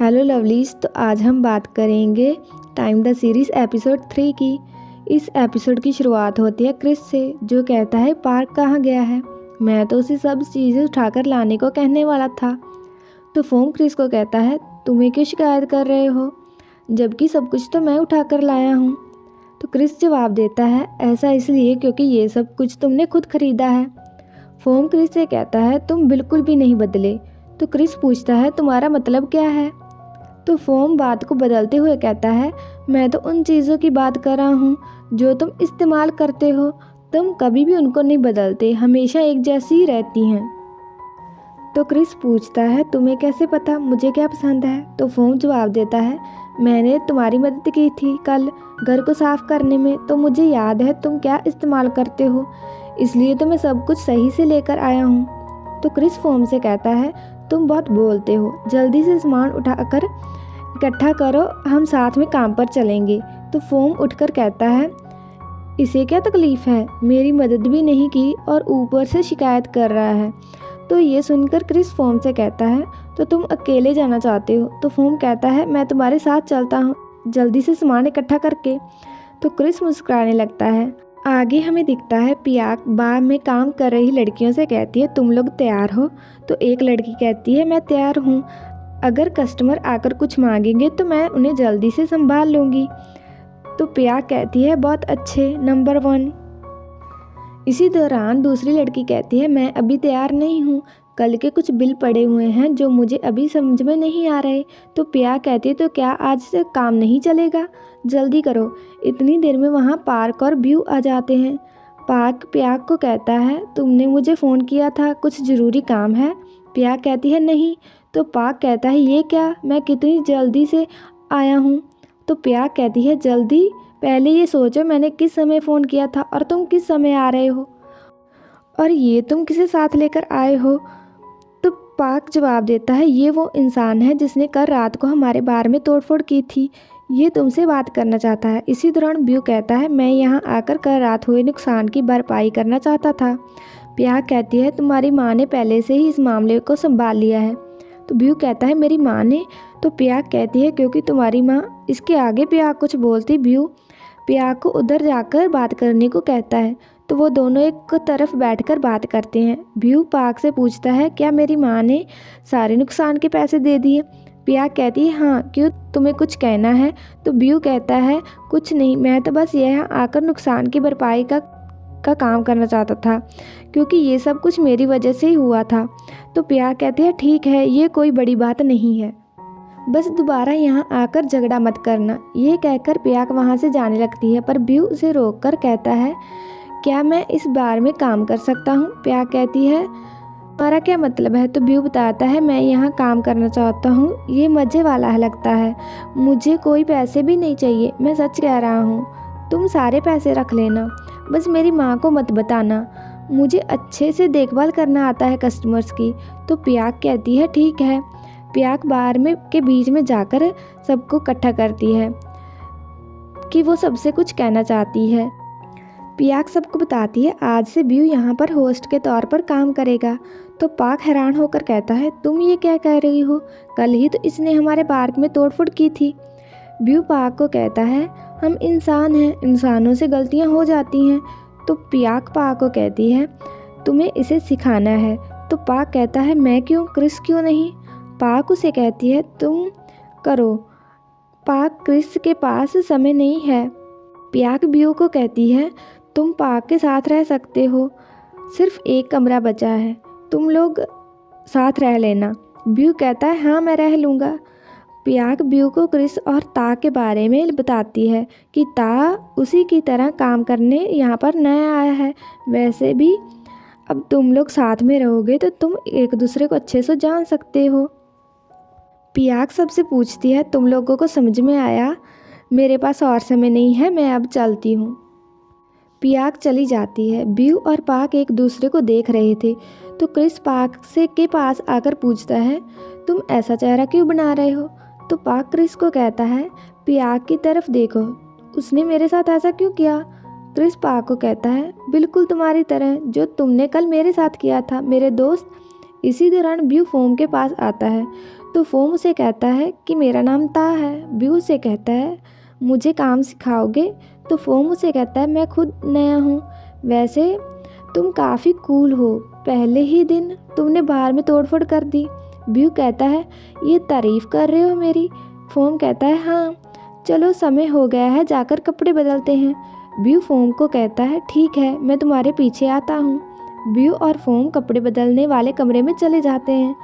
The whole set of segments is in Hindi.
Hello lovelies. तो आज हम बात करेंगे टाइम द सीरीज़ एपिसोड 3 की। इस एपिसोड की शुरुआत होती है क्रिस से, जो कहता है पार्क कहाँ गया है। मैं तो उसे सब चीज़ें उठाकर लाने को कहने वाला था। तो फोम क्रिस को कहता है तुम्हें क्यों शिकायत कर रहे हो, जबकि सब कुछ तो मैं उठाकर लाया हूँ। तो क्रिस जवाब देता है ऐसा इसलिए क्योंकि ये सब कुछ तुमने खुद खरीदा है। फोम क्रिस से कहता है तुम बिल्कुल भी नहीं बदले। तो क्रिस पूछता है तुम्हारा मतलब क्या है। तो फोम बात को बदलते हुए कहता है मैं तो उन चीज़ों की बात कर रहा हूँ जो तुम इस्तेमाल करते हो। तुम कभी भी उनको नहीं बदलते, हमेशा एक जैसी ही रहती हैं। तो क्रिस पूछता है तुम्हें कैसे पता मुझे क्या पसंद है। तो फोम जवाब देता है मैंने तुम्हारी मदद की थी कल घर को साफ़ करने में, तो मुझे याद है तुम क्या इस्तेमाल करते हो, इसलिए तो मैं सब कुछ सही से लेकर आया हूँ। तो क्रिस फोम से कहता है तुम बहुत बोलते हो, जल्दी से सामान उठाकर इकट्ठा करो, हम साथ में काम पर चलेंगे। तो फोम उठकर कहता है इसे क्या तकलीफ़ है, मेरी मदद भी नहीं की और ऊपर से शिकायत कर रहा है। तो ये सुनकर क्रिस फोम से कहता है तो तुम अकेले जाना चाहते हो। तो फोम कहता है मैं तुम्हारे साथ चलता हूँ, जल्दी से सामान इकट्ठा करके। तो क्रिस मुस्कुराने लगता है। आगे हमें दिखता है पियाक बार में काम कर रही लड़कियों से कहती है तुम लोग तैयार हो। तो एक लड़की कहती है मैं तैयार हूँ, अगर कस्टमर आकर कुछ मांगेंगे तो मैं उन्हें जल्दी से संभाल लूँगी। तो पियाक कहती है बहुत अच्छे, नंबर 1। इसी दौरान दूसरी लड़की कहती है मैं अभी तैयार नहीं हूँ, कल के कुछ बिल पड़े हुए हैं जो मुझे अभी समझ में नहीं आ रहे। तो पियाक कहती है तो क्या आज से काम नहीं चलेगा, जल्दी करो, इतनी देर में वहाँ पार्क और व्यू आ जाते हैं। पार्क पियाक को कहता है तुमने मुझे फ़ोन किया था, कुछ ज़रूरी काम है। पियाक कहती है नहीं। तो पार्क कहता है ये क्या, मैं कितनी जल्दी से आया हूँ। तो पियाक कहती है जल्दी, पहले ये सोचो मैंने किस समय फ़ोन किया था और तुम किस समय आ रहे हो, और ये तुम किसे साथ लेकर आए हो। तो पार्क जवाब देता है ये वो इंसान है जिसने कल रात को हमारे बार में तोड़फोड़ की थी, ये तुमसे बात करना चाहता है। इसी दौरान ब्यू कहता है मैं यहाँ आकर कल रात हुए नुकसान की भरपाई करना चाहता था। पियाक कहती है तुम्हारी माँ ने पहले से ही इस मामले को संभाल लिया है। तो ब्यू कहता है मेरी माँ ने। तो पियाक कहती है क्योंकि तुम्हारी माँ। इसके आगे पियाक कुछ बोलती ब्यू पियाक को उधर जाकर बात करने को कहता है। तो वो दोनों एक तरफ बैठकर बात करते हैं। ब्यू पार्क से पूछता है क्या मेरी माँ ने सारे नुकसान के पैसे दे दिए। पियाक कहती है हाँ, क्यों तुम्हें कुछ कहना है। तो ब्यू कहता है कुछ नहीं, मैं तो बस यहाँ आकर नुकसान की भरपाई का काम करना चाहता था, क्योंकि ये सब कुछ मेरी वजह से ही हुआ था। तो पियाक कहती है ठीक है, ये कोई बड़ी बात नहीं है, बस दोबारा यहाँ आकर झगड़ा मत करना। ये कहकर पियाक वहाँ से जाने लगती है, पर ब्यू उसे रोककर कहता है क्या मैं इस बार में काम कर सकता हूँ। पियाक कहती है तुम्हारा क्या मतलब है। तो ब्यू बताता है मैं यहाँ काम करना चाहता हूँ, ये मज़े वाला लगता है, मुझे कोई पैसे भी नहीं चाहिए, मैं सच कह रहा हूँ, तुम सारे पैसे रख लेना, बस मेरी माँ को मत बताना, मुझे अच्छे से देखभाल करना आता है कस्टमर्स की। तो पियाक कहती है ठीक है। पियाक बार में के बीच में जाकर सबको इकट्ठा करती है कि वो सबसे कुछ कहना चाहती है। पियाक सबको बताती है आज से ब्यू यहाँ पर होस्ट के तौर पर काम करेगा। तो पाक हैरान होकर कहता है तुम ये क्या कह रही हो, कल ही तो इसने हमारे पार्क में तोड़फोड़ की थी। ब्यू पाक को कहता है हम इंसान हैं, इंसानों से गलतियाँ हो जाती हैं। तो पियाक पाक को कहती है तुम्हें इसे सिखाना है। तो पाक कहता है मैं क्यों, क्रिस क्यों नहीं। पाक उसे कहती है तुम करो, पाक क्रिस के पास समय नहीं है। पियाक ब्यू को कहती है तुम पाक के साथ रह सकते हो, सिर्फ एक कमरा बचा है, तुम लोग साथ रह लेना। ब्यू कहता है हाँ मैं रह लूँगा। पियाक ब्यू को क्रिस और ता के बारे में बताती है कि ता उसी की तरह काम करने यहाँ पर नया आया है, वैसे भी अब तुम लोग साथ में रहोगे तो तुम एक दूसरे को अच्छे से जान सकते हो। पियाक सबसे पूछती है तुम लोगों को समझ में आया, मेरे पास और समय नहीं है, मैं अब चलती हूँ। पियाक चली जाती है। ब्यू और पाक एक दूसरे को देख रहे थे। तो क्रिस पाक के पास आकर पूछता है तुम ऐसा चेहरा क्यों बना रहे हो। तो पाक क्रिस को कहता है पियाक की तरफ देखो, उसने मेरे साथ ऐसा क्यों किया। क्रिस पाक को कहता है बिल्कुल तुम्हारी तरह जो तुमने कल मेरे साथ किया था, मेरे दोस्त। इसी दौरान ब्यू फोम के पास आता है। तो फोम उसे कहता है कि मेरा नाम ता है। ब्यू उसे कहता है मुझे काम सिखाओगे? तो फोम उसे कहता है मैं खुद नया हूँ, वैसे तुम काफ़ी कूल हो, पहले ही दिन तुमने बाहर में तोड़फोड़ कर दी। ब्यू कहता है ये तारीफ़ कर रहे हो मेरी? फोम कहता है हाँ, चलो समय हो गया है, जाकर कपड़े बदलते हैं। ब्यू फोम को कहता है ठीक है, मैं तुम्हारे पीछे आता हूँ। ब्यू और फोम कपड़े बदलने वाले कमरे में चले जाते हैं।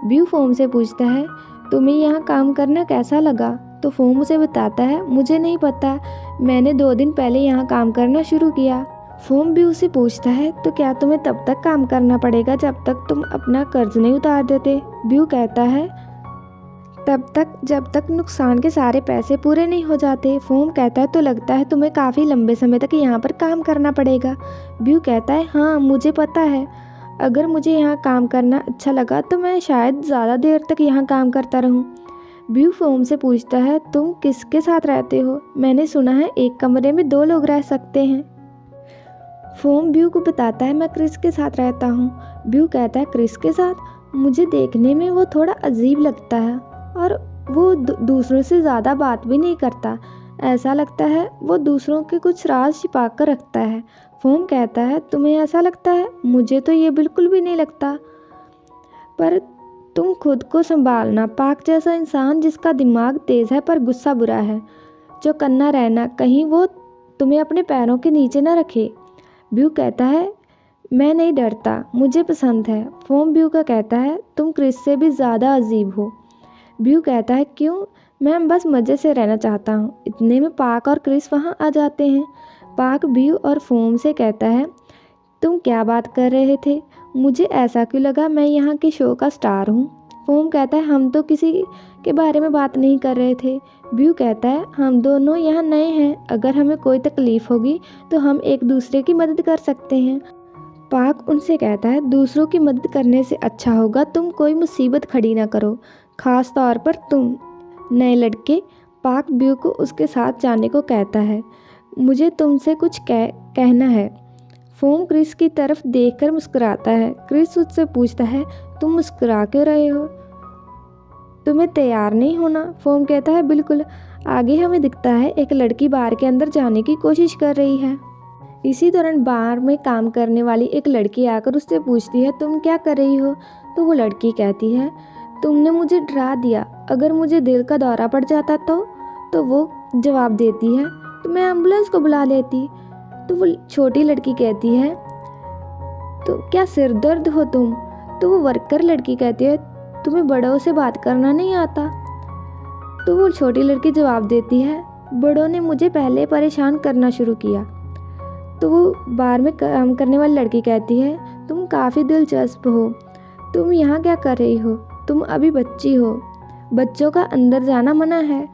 ब्यू फोम से पूछता है तुम्हें यहाँ काम करना कैसा लगा? तो फोम उसे बताता है मुझे नहीं पता, मैंने 2 दिन पहले यहाँ काम करना शुरू किया। फोम ब्यू से पूछता है तो क्या तुम्हें तब तक काम करना पड़ेगा जब तक तुम अपना कर्ज नहीं उतार देते? ब्यू कहता है तब तक जब तक नुकसान के सारे पैसे पूरे नहीं हो जाते। फोम कहता है तो लगता है तुम्हें काफ़ी लंबे समय तक यहाँ पर काम करना पड़ेगा। ब्यू कहता है हाँ मुझे पता है, अगर मुझे यहाँ काम करना अच्छा लगा तो मैं शायद ज़्यादा देर तक यहाँ काम करता रहूँ। ब्यू फोम से पूछता है तुम किसके साथ रहते हो? मैंने सुना है एक कमरे में 2 लोग रह सकते हैं। फोम ब्यू को बताता है मैं क्रिस के साथ रहता हूँ। ब्यू कहता है क्रिस के साथ? मुझे देखने में वो थोड़ा अजीब लगता है और वो दूसरों से ज़्यादा बात भी नहीं करता, ऐसा लगता है वो दूसरों के कुछ राज छिपा कर रखता है। फोम कहता है तुम्हें ऐसा लगता है? मुझे तो ये बिल्कुल भी नहीं लगता, पर तुम खुद को संभालना। पाक जैसा इंसान जिसका दिमाग तेज़ है पर गुस्सा बुरा है, चौकन्ना रहना, कहीं वो तुम्हें अपने पैरों के नीचे न रखे। ब्यू कहता है मैं नहीं डरता, मुझे पसंद है। फोम ब्यू का कहता है तुम क्रिस से भी ज़्यादा अजीब हो। ब्यू कहता है क्यों? मैं बस मज़े से रहना चाहता हूँ। इतने में पाक और क्रिस वहाँ आ जाते हैं। पाक ब्यू और फोम से कहता है तुम क्या बात कर रहे थे? मुझे ऐसा क्यों लगा मैं यहाँ के शो का स्टार हूँ। फोम कहता है हम तो किसी के बारे में बात नहीं कर रहे थे। ब्यू कहता है हम दोनों यहाँ नए हैं, अगर हमें कोई तकलीफ़ होगी तो हम एक दूसरे की मदद कर सकते हैं। पाक उनसे कहता है दूसरों की मदद करने से अच्छा होगा तुम कोई मुसीबत खड़ी ना करो, ख़ास तौर पर तुम नए लड़के। पाक ब्यू को उसके साथ जाने को कहता है मुझे तुमसे कुछ कहना है। फोम क्रिस की तरफ देखकर मुस्कुराता है। क्रिस उससे पूछता है तुम मुस्कुरा क्यों रहे हो? तुम्हें तैयार नहीं होना? फोम कहता है बिल्कुल। आगे हमें दिखता है एक लड़की बार के अंदर जाने की कोशिश कर रही है। इसी दौरान बार में काम करने वाली एक लड़की आकर उससे पूछती है तुम क्या कर रही हो? तो वो लड़की कहती है तुमने मुझे डरा दिया, अगर मुझे दिल का दौरा पड़ जाता तो वो जवाब देती है तो मैं एम्बुलेंस को बुला लेती। तो वो छोटी लड़की कहती है तो क्या सिर दर्द हो तुम? तो वो वर्कर लड़की कहती है तुम्हें बड़ों से बात करना नहीं आता? तो वो छोटी लड़की जवाब देती है बड़ों ने मुझे पहले परेशान करना शुरू किया। तो वो बार में काम करने वाली लड़की कहती है तुम काफ़ी दिलचस्प हो, तुम यहाँ क्या कर रही हो? तुम अभी बच्ची हो, बच्चों का अंदर जाना मना है।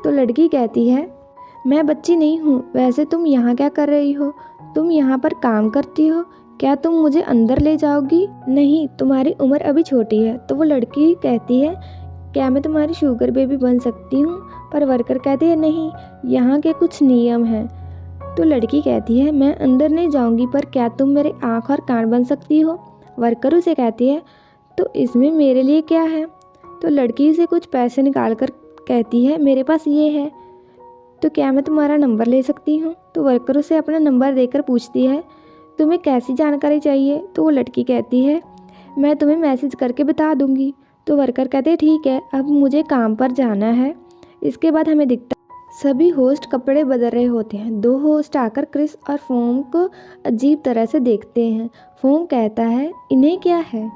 तो लड़की कहती है मैं बच्ची नहीं हूँ, वैसे तुम यहाँ क्या कर रही हो? तुम यहाँ पर काम करती हो, क्या तुम मुझे अंदर ले जाओगी? नहीं, तुम्हारी उम्र अभी छोटी है। तो वो लड़की कहती है क्या मैं तुम्हारी शुगर बेबी बन सकती हूँ? पर वर्कर कहती है नहीं, यहाँ के कुछ नियम हैं। तो लड़की कहती है मैं अंदर नहीं जाऊँगी, पर क्या तुम मेरे आँख और कान बन सकती हो? वर्कर उसे कहती है तो इसमें मेरे लिए क्या है? तो लड़की से कुछ पैसे निकाल कर कहती है मेरे पास ये है, तो क्या मैं तुम्हारा नंबर ले सकती हूँ? तो वर्कर उसे अपना नंबर देकर पूछती है तुम्हें कैसी जानकारी चाहिए? तो वो लड़की कहती है मैं तुम्हें मैसेज करके बता दूँगी। तो वर्कर कहते हैं ठीक है, अब मुझे काम पर जाना है। इसके बाद हमें दिखता सभी होस्ट कपड़े बदल रहे होते हैं। 2 होस्ट आकर क्रिस और फोम को अजीब तरह से देखते हैं। फोम कहता है इन्हें क्या है?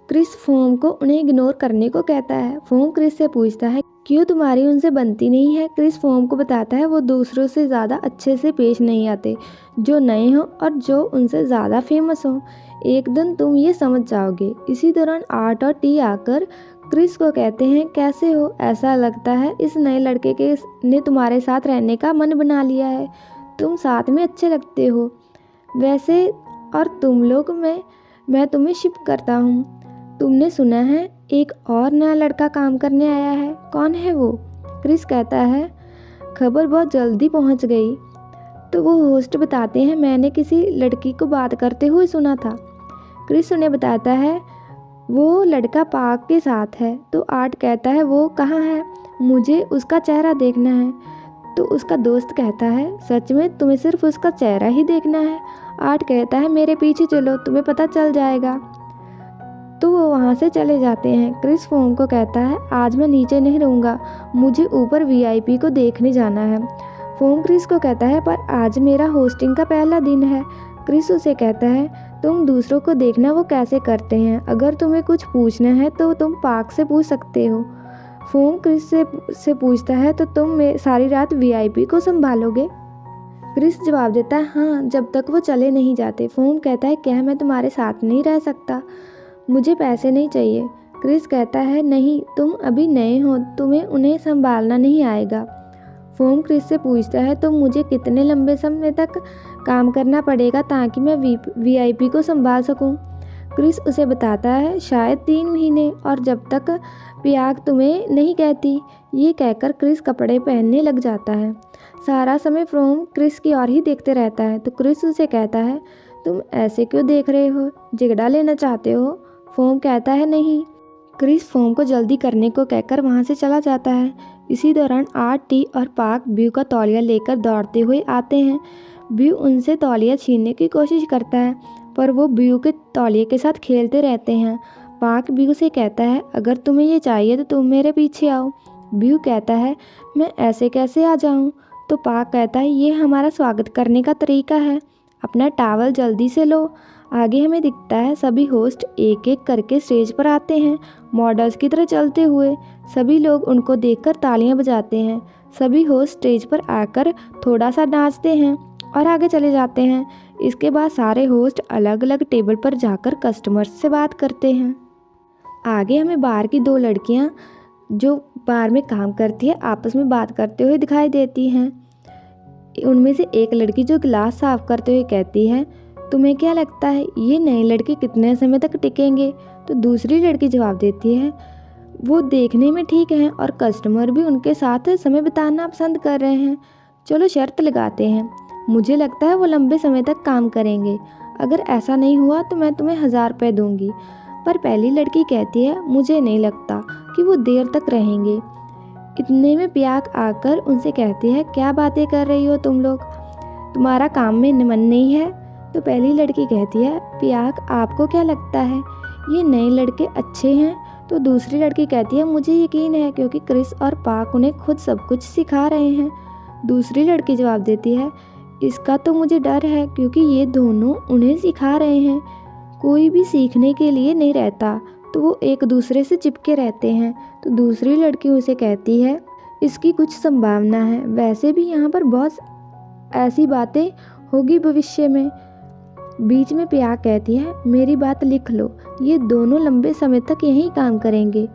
क्रिस फोम को उन्हें इग्नोर करने को कहता है। फोम क्रिस से पूछता है क्यों तुम्हारी उनसे बनती नहीं है? क्रिस फोम को बताता है वो दूसरों से ज़्यादा अच्छे से पेश नहीं आते, जो नए हों और जो उनसे ज़्यादा फेमस हों। एक दिन तुम ये समझ जाओगे। इसी दौरान आर्ट और टी आकर क्रिस को कहते हैं कैसे हो? ऐसा लगता है इस नए लड़के के ने तुम्हारे साथ रहने का मन बना लिया है, तुम साथ में अच्छे लगते हो वैसे, और तुम लोग मैं तुम्हें शिप करता हूँ। तुमने सुना है एक और नया लड़का काम करने आया है, कौन है वो? क्रिस कहता है खबर बहुत जल्दी पहुंच गई। तो वो होस्ट बताते हैं मैंने किसी लड़की को बात करते हुए सुना था। क्रिस उन्हें बताता है वो लड़का पार्क के साथ है। तो आर्ट कहता है वो कहाँ है, मुझे उसका चेहरा देखना है। तो उसका दोस्त कहता है सच में तुम्हें सिर्फ उसका चेहरा ही देखना है। आर्ट कहता है मेरे पीछे चलो, तुम्हें पता चल जाएगा। तो वो वहाँ से चले जाते हैं। क्रिस फोम को कहता है आज मैं नीचे नहीं रहूँगा, मुझे ऊपर वीआईपी को देखने जाना है। फोम क्रिस को कहता है पर आज मेरा होस्टिंग का पहला दिन है। क्रिस उसे कहता है तुम दूसरों को देखना वो कैसे करते हैं, अगर तुम्हें कुछ पूछना है तो तुम पार्क से पूछ सकते हो। फोम क्रिस से पूछता है तो तुम सारी रात वीआईपी को संभालोगे। क्रिस जवाब देता है हाँ, जब तक वो चले नहीं जाते। फोम कहता है क्या मैं तुम्हारे साथ नहीं रह सकता, मुझे पैसे नहीं चाहिए। क्रिस कहता है नहीं, तुम अभी नए हो, तुम्हें उन्हें संभालना नहीं आएगा। फोम क्रिस से पूछता है तो मुझे कितने लंबे समय तक काम करना पड़ेगा ताकि मैं वीआईपी को संभाल सकूं। क्रिस उसे बताता है शायद 3 महीने, और जब तक पियाक तुम्हें नहीं कहती। ये कहकर क्रिस कपड़े पहनने लग जाता है। सारा समय फोम क्रिस की ओर ही देखते रहता है। तो क्रिस उसे कहता है तुम ऐसे क्यों देख रहे हो, झगड़ा लेना चाहते हो। फोम कहता है नहीं। क्रिस फोम को जल्दी करने को कहकर वहाँ से चला जाता है। इसी दौरान आर्ट, टी और पार्क ब्यू का तौलिया लेकर दौड़ते हुए आते हैं। ब्यू उनसे तौलिया छीनने की कोशिश करता है पर वो ब्यू के तौलिए के साथ खेलते रहते हैं। पार्क ब्यू से कहता है अगर तुम्हें ये चाहिए तो तुम मेरे पीछे आओ। ब्यू कहता है मैं ऐसे कैसे आ जाऊँ। तो पार्क कहता है ये हमारा स्वागत करने का तरीका है, अपना टॉवल जल्दी से लो। आगे हमें दिखता है सभी होस्ट एक एक करके स्टेज पर आते हैं, मॉडल्स की तरह चलते हुए। सभी लोग उनको देखकर तालियां बजाते हैं। सभी होस्ट स्टेज पर आकर थोड़ा सा नाचते हैं और आगे चले जाते हैं। इसके बाद सारे होस्ट अलग अलग टेबल पर जाकर कस्टमर्स से बात करते हैं। आगे हमें बार की 2 लड़कियां जो बार में काम करती है आपस में बात करते हुए दिखाई देती हैं। उनमें से एक लड़की जो गिलास साफ करते हुए कहती है तुम्हें क्या लगता है ये नए लड़के कितने समय तक टिकेंगे। तो दूसरी लड़की जवाब देती है वो देखने में ठीक हैं और कस्टमर भी उनके साथ समय बिताना पसंद कर रहे हैं, चलो शर्त लगाते हैं, मुझे लगता है वो लंबे समय तक काम करेंगे, अगर ऐसा नहीं हुआ तो मैं तुम्हें 1000 रुपये दूंगी। पर पहली लड़की कहती है मुझे नहीं लगता कि वो देर तक रहेंगे। इतने में पियाक आकर उनसे कहती है क्या बातें कर रही हो तुम लोग, तुम्हारा काम में मन नहीं है। तो पहली लड़की कहती है पियाक आपको क्या लगता है ये नए लड़के अच्छे हैं। तो दूसरी लड़की कहती है मुझे यकीन है क्योंकि क्रिस और पार्क उन्हें खुद सब कुछ सिखा रहे हैं। दूसरी लड़की जवाब देती है इसका तो मुझे डर है क्योंकि ये दोनों उन्हें सिखा रहे हैं, कोई भी सीखने के लिए नहीं रहता तो वो एक दूसरे से चिपके रहते हैं। तो दूसरी लड़की उसे कहती है इसकी कुछ संभावना है, वैसे भी यहाँ पर बहुत ऐसी बातें होगी भविष्य में। बीच में पियाक कहती है मेरी बात लिख लो, ये दोनों लंबे समय तक यहीं काम करेंगे,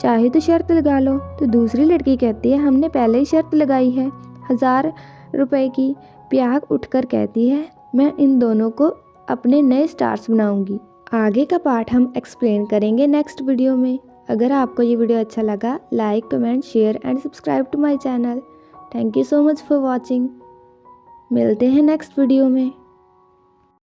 चाहे तो शर्त लगा लो। तो दूसरी लड़की कहती है हमने पहले ही शर्त लगाई है 1000 रुपये की। पियाक उठकर कहती है मैं इन दोनों को अपने नए स्टार्स बनाऊंगी। आगे का पार्ट हम एक्सप्लेन करेंगे नेक्स्ट वीडियो में। अगर आपको ये वीडियो अच्छा लगा like, comment, share and subscribe to my channel. Thank you so much for watching. मिलते हैं नेक्स्ट वीडियो में।